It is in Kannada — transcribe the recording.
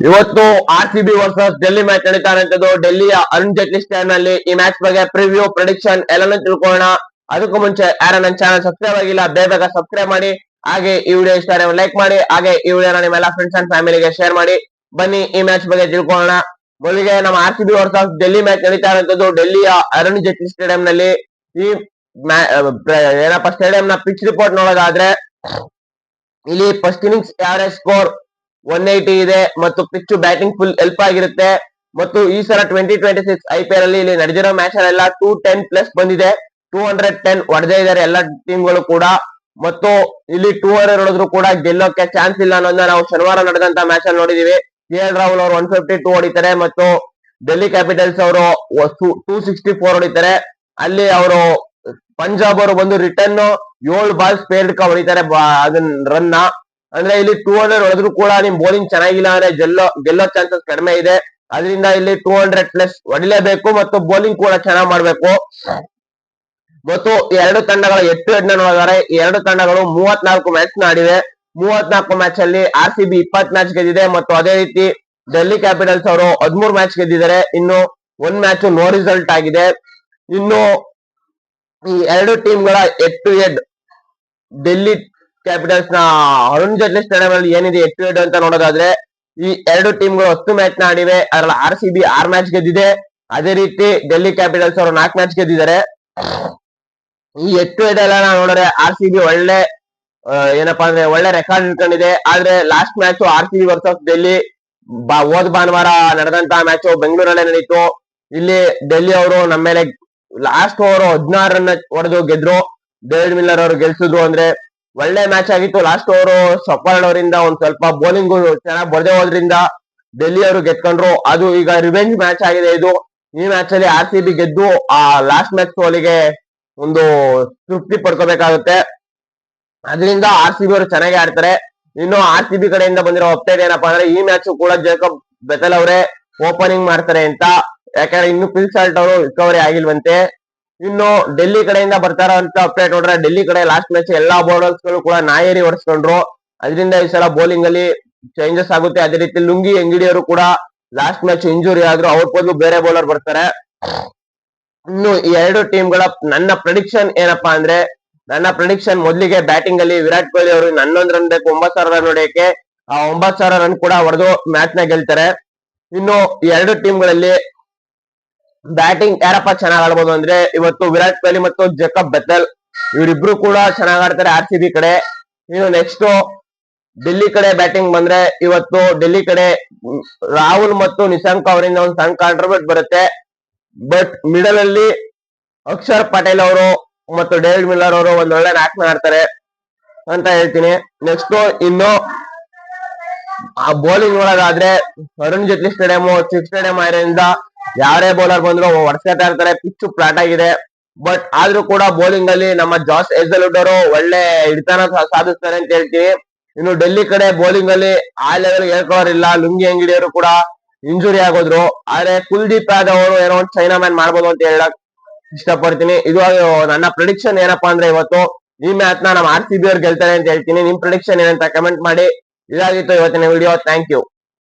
ಇವತ್ತು RCB ವರ್ಸಸ್ ಡೆಲ್ಲಿ ಮ್ಯಾಚ್ ನಡೀತಾ ಇರುವಂತದ್ದು ಡೆಲ್ಲಿಯ ಅರುಣ್ ಜೇಟ್ಲಿ ಸ್ಟೇಡಿಯಂ ನಲ್ಲಿ. ಈ ಮ್ಯಾಚ್ ಬಗ್ಗೆ ಪ್ರಿವ್ಯೂ, ಪ್ರೆಡಿಕ್ಷನ್ ಎಲ್ಲಾನು ತಿಳ್ಕೊಳ್ಳೋಣ. ಅದಕ್ಕೂ ಮುಂಚೆ ಯಾರ ನನ್ನ ಚಾನಲ್ ಸಬ್ಸ್ಕ್ರೈಬ್ ಆಗಿಲ್ಲ ಬೇಗ ಸಬ್ಸ್ಕ್ರೈಬ್ ಮಾಡಿ. ಹಾಗೆ ಈ ವಿಡಿಯೋ ಇಷ್ಟ ಆದರೆ ಲೈಕ್ ಮಾಡಿ. ಹಾಗೆ ಈ ವಿಡಿಯೋನ ನಿಮ್ಮೆಲ್ಲ ಫ್ರೆಂಡ್ಸ್ ಅಂಡ್ ಫ್ಯಾಮಿಲಿಗೆ ಶೇರ್ ಮಾಡಿ. ಬನ್ನಿ ಈ ಮ್ಯಾಚ್ ಬಗ್ಗೆ ತಿಳ್ಕೊಳ್ಳೋಣ. ಮೊದಲಿಗೆ ನಮ್ಮ RCB ವರ್ಸಸ್ ಡೆಲ್ಲಿ ಮ್ಯಾಚ್ ನಡೀತಾ ಇರುವಂತದ್ದು ಡೆಲ್ಲಿಯ ಅರುಣ್ ಜೇಟ್ಲಿ ಸ್ಟೇಡಿಯಂ ನಲ್ಲಿ. ಈ ಏನಪ್ಪಾ ಸ್ಟೇಡಿಯಂ ನ ಪಿಚ್ ರಿಪೋರ್ಟ್ ನೋಡೋದಾದ್ರೆ, ಇಲ್ಲಿ ಫಸ್ಟ್ ಇನ್ನಿಂಗ್ಸ್ ಯಾವರೇಜ್ ಸ್ಕೋರ್ 180 ಇದೆ ಮತ್ತು ಪಿಚ್ ಬ್ಯಾಟಿಂಗ್ ಫುಲ್ ಹೆಲ್ಪ್ ಆಗಿರುತ್ತೆ. ಮತ್ತು ಈ ಸಲ 2026 IPL ಅಲ್ಲಿ ಇಲ್ಲಿ ನಡೆದಿರೋ ಮ್ಯಾಚ್ ಅಲ್ಲೆಲ್ಲ 210 ಪ್ಲಸ್ ಬಂದಿದೆ. 210 ಹೊಡೆದೇ ಇದ್ದಾರೆ ಎಲ್ಲ ಟೀಮ್ಗಳು ಕೂಡ. ಮತ್ತು ಇಲ್ಲಿ 200 ಹೊಡೆದ್ರು ಕೂಡ ಗೆಲ್ಲೋಕೆ ಚಾನ್ಸ್ ಇಲ್ಲ ಅನ್ನೋದನ್ನ ನಾವು ಶನಿವಾರ ನಡೆದಂತ ಮ್ಯಾಚ್ ಅಲ್ಲಿ ನೋಡಿದೀವಿ. KL ರಾಹುಲ್ ಅವರು 152 ಹೊಡಿತಾರೆ ಮತ್ತು ಡೆಲ್ಲಿ ಕ್ಯಾಪಿಟಲ್ಸ್ ಅವರು 264 ಹೊಡಿತಾರೆ. ಅಲ್ಲಿ ಅವರು ಪಂಜಾಬ್ ಅವರು ಬಂದು ರಿಟರ್ನ್ 7 ಬಾಲ್ ಸ್ಪೇರ್ಡ್ ಹೊಡಿತಾರೆ ಅದನ್ನ ರನ್. ಅಂದ್ರೆ ಇಲ್ಲಿ 200 ಹೊಡೆದ್ರು ಕೂಡ ನಿಮ್ ಬೌಲಿಂಗ್ ಚೆನ್ನಾಗಿಲ್ಲ ಅಂದ್ರೆ ಗೆಲ್ಲೋ ಚಾನ್ಸಸ್ ಕಡಿಮೆ ಇದೆ. ಅದರಿಂದ ಇಲ್ಲಿ 200 ಪ್ಲಸ್ ಹೊಡಿಲೇಬೇಕು ಮತ್ತು ಬೌಲಿಂಗ್ ಕೂಡ ಚೆನ್ನಾಗಿ ಮಾಡ್ಬೇಕು. ಮತ್ತು ಎರಡು ತಂಡಗಳ ಹೆಡ್ ನ ನೋಡಿದರೆ ಎರಡು ತಂಡಗಳು 34 ಮ್ಯಾಚ್ ನ ಆಡಿವೆ. 34 ಮ್ಯಾಚ್ ಅಲ್ಲಿ RCB 20 ಮ್ಯಾಚ್ ಗೆದ್ದಿದೆ ಮತ್ತು ಅದೇ ರೀತಿ ಡೆಲ್ಲಿ ಕ್ಯಾಪಿಟಲ್ಸ್ ಅವರು 13 ಮ್ಯಾಚ್ ಗೆದ್ದಿದ್ದಾರೆ. ಇನ್ನು ಒಂದ್ ಮ್ಯಾಚ್ ನೋ ರಿಸಲ್ಟ್ ಆಗಿದೆ. ಇನ್ನು ಈ ಎರಡು ಟೀಮ್ಗಳ head to head Delhi capitals ನ ಅರುಣ್ ಜೇಟ್ಲಿ ಸ್ಟೇಡಿಯಂ ಅಲ್ಲಿ ಏನಿದೆ ಹೆಡ್ ಟು ಹೆಡ್ ಅಂತ ನೋಡೋದಾದ್ರೆ, ಈ ಎರಡು ಟೀಮ್ಗಳು 10 ಮ್ಯಾಚ್ ನ ಆಡಿವೆ. ಅದರಲ್ಲಿ RCB 6 ಮ್ಯಾಚ್ ಗೆದ್ದಿದೆ. ಅದೇ ರೀತಿ ಡೆಲ್ಲಿ ಕ್ಯಾಪಿಟಲ್ಸ್ ಅವರು 4 ಮ್ಯಾಚ್ ಗೆದ್ದಿದ್ದಾರೆ. ಈ ಹೆಡ್ ಟು ಹೆಡ್ ಎಲ್ಲ ನೋಡಿದ್ರೆ RCB ಒಳ್ಳೆ ಏನಪ್ಪಾ ಅಂದ್ರೆ ಒಳ್ಳೆ ರೆಕಾರ್ಡ್ ಇಟ್ಕೊಂಡಿದೆ. ಆದ್ರೆ last match RCB versus Delhi ಹೋದ್ ಭಾನುವಾರ ನಡೆದಂತ ಮ್ಯಾಚ್ ಬೆಂಗಳೂರಲ್ಲೇ ನಡೀತು. ಇಲ್ಲಿ ಡೆಲ್ಲಿ ಅವರು ನಮ್ಮ ಮೇಲೆ ಲಾಸ್ಟ್ ಓವರ್ 16 ರನ್ ಹೊಡೆದು ಗೆದ್ರು. ಡೇವಿಡ್ ಮಿಲ್ಲರ್ ಅವರು ಗೆಲ್ಸಿದ್ರು. ಅಂದ್ರೆ ಒಳ್ಳೆ ಮ್ಯಾಚ್ ಆಗಿತ್ತು. ಲಾಸ್ಟ್ ಓವರ್ ಸಫರ್ಡ್ ಅವರಿಂದ ಒಂದ್ ಸ್ವಲ್ಪ ಬೌಲಿಂಗ್ ಚೆನ್ನಾಗಿ ಬರದೇ ಹೋದ್ರಿಂದ ಡೆಲ್ಲಿ ಅವರು ಗೆದ್ಕೊಂಡ್ರು. ಅದು ಈಗ ರಿವೆಂಜ್ ಮ್ಯಾಚ್ ಆಗಿದೆ ಇದು. ಈ ಮ್ಯಾಚ್ ಅಲ್ಲಿ RCB ಗೆದ್ದು ಆ ಲಾಸ್ಟ್ ಮ್ಯಾಚ್ ಸೋಲಿಗೆ ಒಂದು ತೃಪ್ತಿ ಪಡ್ಕೋಬೇಕಾಗುತ್ತೆ. ಅದರಿಂದ RCB ಅವರು ಚೆನ್ನಾಗಿ ಆಡ್ತಾರೆ. ಇನ್ನು RCB ಕಡೆಯಿಂದ ಬಂದಿರೋ ಅಪ್ಡೇಟ್ ಏನಪ್ಪಾ ಅಂದ್ರೆ, ಈ ಮ್ಯಾಚ್ ಕೂಡ ಜೇಕಬ್ ಬೆಥೆಲ್ ಅವರೇ ಓಪನಿಂಗ್ ಮಾಡ್ತಾರೆ ಅಂತ. ಯಾಕಂದ್ರೆ ಇನ್ನು ಫಿಲ್ ಸಾಲ್ಟ್ ಅವರು ರಿಕವರಿ ಆಗಿಲ್ವಂತೆ. ಇನ್ನು ಡೆಲ್ಲಿ ಕಡೆಯಿಂದ ಬರ್ತಾ ಇರೋಂತ ಅಪ್ಡೇಟ್ ನೋಡ್ರೆ, ಡೆಲ್ಲಿ ಕಡೆ ಲಾಸ್ಟ್ ಮ್ಯಾಚ್ ಎಲ್ಲಾ ಬೌಲರ್ಸ್ ಗಳು ಕೂಡ ನಾಯೇರಿ ಹೊಡೆಸ್ಕೊಂಡ್ರು. ಅದರಿಂದ ಈ ಸಲ ಬೌಲಿಂಗ್ ಅಲ್ಲಿ ಚೇಂಜಸ್ ಆಗುತ್ತೆ. ಅದೇ ರೀತಿ ಲುಂಗಿ ಎಂಗಿಡಿ ಅವರು ಕೂಡ ಲಾಸ್ಟ್ ಮ್ಯಾಚ್ ಇಂಜುರಿ ಆದ್ರು. ಅವ್ರ ಬದಲು ಬೇರೆ ಬೌಲರ್ ಬರ್ತಾರೆ. ಇನ್ನು ಈ ಎರಡು ಟೀಮ್ಗಳ ನನ್ನ ಪ್ರೆಡಿಕ್ಷನ್ ಏನಪ್ಪಾ ಅಂದ್ರೆ, ನನ್ನ ಪ್ರೆಡಿಕ್ಷನ್ ಮೊದಲಿಗೆ ಬ್ಯಾಟಿಂಗ್ ಅಲ್ಲಿ ವಿರಾಟ್ ಕೊಹ್ಲಿ ಅವರು 11 ರನ್ ಬೇಕು 9,000 ರನ್ ಹೊಡೆಯಕ್ಕೆ. ಆ 9,000 ರನ್ ಕೂಡ ಹೊಡೆದು ಮ್ಯಾಚ್ ನ ಗೆಲ್ತಾರೆ. ಇನ್ನು ಈ ಎರಡು ಟೀಮ್ಗಳಲ್ಲಿ ಬ್ಯಾಟಿಂಗ್ ಯಾರಪ್ಪ ಚೆನ್ನಾಗ್ ಆಡ್ಬೋದು ಅಂದ್ರೆ, ಇವತ್ತು ವಿರಾಟ್ ಕೊಹ್ಲಿ ಮತ್ತು ಜೇಕಬ್ ಬೆಥೆಲ್ ಇವರಿಬ್ರು ಕೂಡ ಚೆನ್ನಾಗ್ ಆಡ್ತಾರೆ RCB ಕಡೆ. ಇನ್ನು ನೆಕ್ಸ್ಟ್ ಡೆಲ್ಲಿ ಕಡೆ ಬ್ಯಾಟಿಂಗ್ ಬಂದ್ರೆ, ಇವತ್ತು ಡೆಲ್ಲಿ ಕಡೆ ರಾಹುಲ್ ಮತ್ತು ನಿಶಾಂಕ್ ಅವರಿಂದ ಒಂದು ಸಣ್ಣ ಕಾಂಟ್ರಿಬ್ಯೂಟ್ ಬರುತ್ತೆ. ಬಟ್ ಮಿಡಲ್ ಅಲ್ಲಿ ಅಕ್ಷರ್ ಪಟೇಲ್ ಅವರು ಮತ್ತು ಡೇವಿಡ್ ಮಿಲ್ಲರ್ ಅವರು ಒಂದ್ ಒಳ್ಳೆ ಮ್ಯಾಚ್ ಆಡ್ತಾರೆ ಅಂತ ಹೇಳ್ತೀನಿ. ನೆಕ್ಸ್ಟ್ ಇನ್ನು ಆ ಬೌಲಿಂಗ್ ನೋಡೋದಾದ್ರೆ, ಅರುಣ್ ಜೇಟ್ಲಿ ಸ್ಟೇಡಿಯಂ ಚಿಕ್ಕ ಸ್ಟೇಡಿಯಂ ಆಗಿರೋದ್ರಿಂದ ಯಾರೇ ಬೌಲರ್ ಬಂದ್ರು ಹೊಡ್ಸ್ಕೊತಾ ಇರ್ತಾರೆ. ಪಿಚ್ ಫ್ಲಾಟ್ ಆಗಿದೆ. ಬಟ್ ಆದ್ರೂ ಕೂಡ ಬೌಲಿಂಗ್ ಅಲ್ಲಿ ನಮ್ಮ ಜಾಸ್ ಹೇಜಲ್ವುಡ್ ಅವರು ಒಳ್ಳೆ ಹಿಡಿತನ ಸಾಧಿಸ್ತಾರೆ ಅಂತ ಹೇಳ್ತೀನಿ. ಇನ್ನು ಡೆಲ್ಲಿ ಕಡೆ ಬೌಲಿಂಗ್ ಅಲ್ಲಿ ಆ ಲೆವೆಲ್ ಹೇಳ್ಕೊಳ್ಳೋರಿಲ್ಲ. ಲುಂಗಿ ಅಂಗಡಿ ಅವರು ಕೂಡ ಇಂಜುರಿ ಆಗೋದ್ರು. ಆದ್ರೆ ಕುಲ್ದೀಪ್ ಯಾದವ್ ಅವರು ಏನೋ ಒಂದು ಚೈನಾ ಮ್ಯಾನ್ ಮಾಡ್ಬೋದು ಅಂತ ಹೇಳಕ್ ಇಷ್ಟಪಡ್ತೀನಿ. ಇದು ನನ್ನ ಪ್ರಿಡಿಕ್ಷನ್ ಏನಪ್ಪಾ ಅಂದ್ರೆ, ಇವತ್ತು ಈ ಮ್ಯಾಚ್ ನ ನಮ್ಮ RCB ಅವ್ರು ಗೆಲ್ತಾರೆ ಅಂತ ಹೇಳ್ತೀನಿ. ನಿಮ್ ಪ್ರಿಡಿಕ್ಷನ್ ಏನಂತ ಕಮೆಂಟ್ ಮಾಡಿ. ಇದಾಗಿತ್ತು ಇವತ್ತಿನ ವಿಡಿಯೋ. Thank you.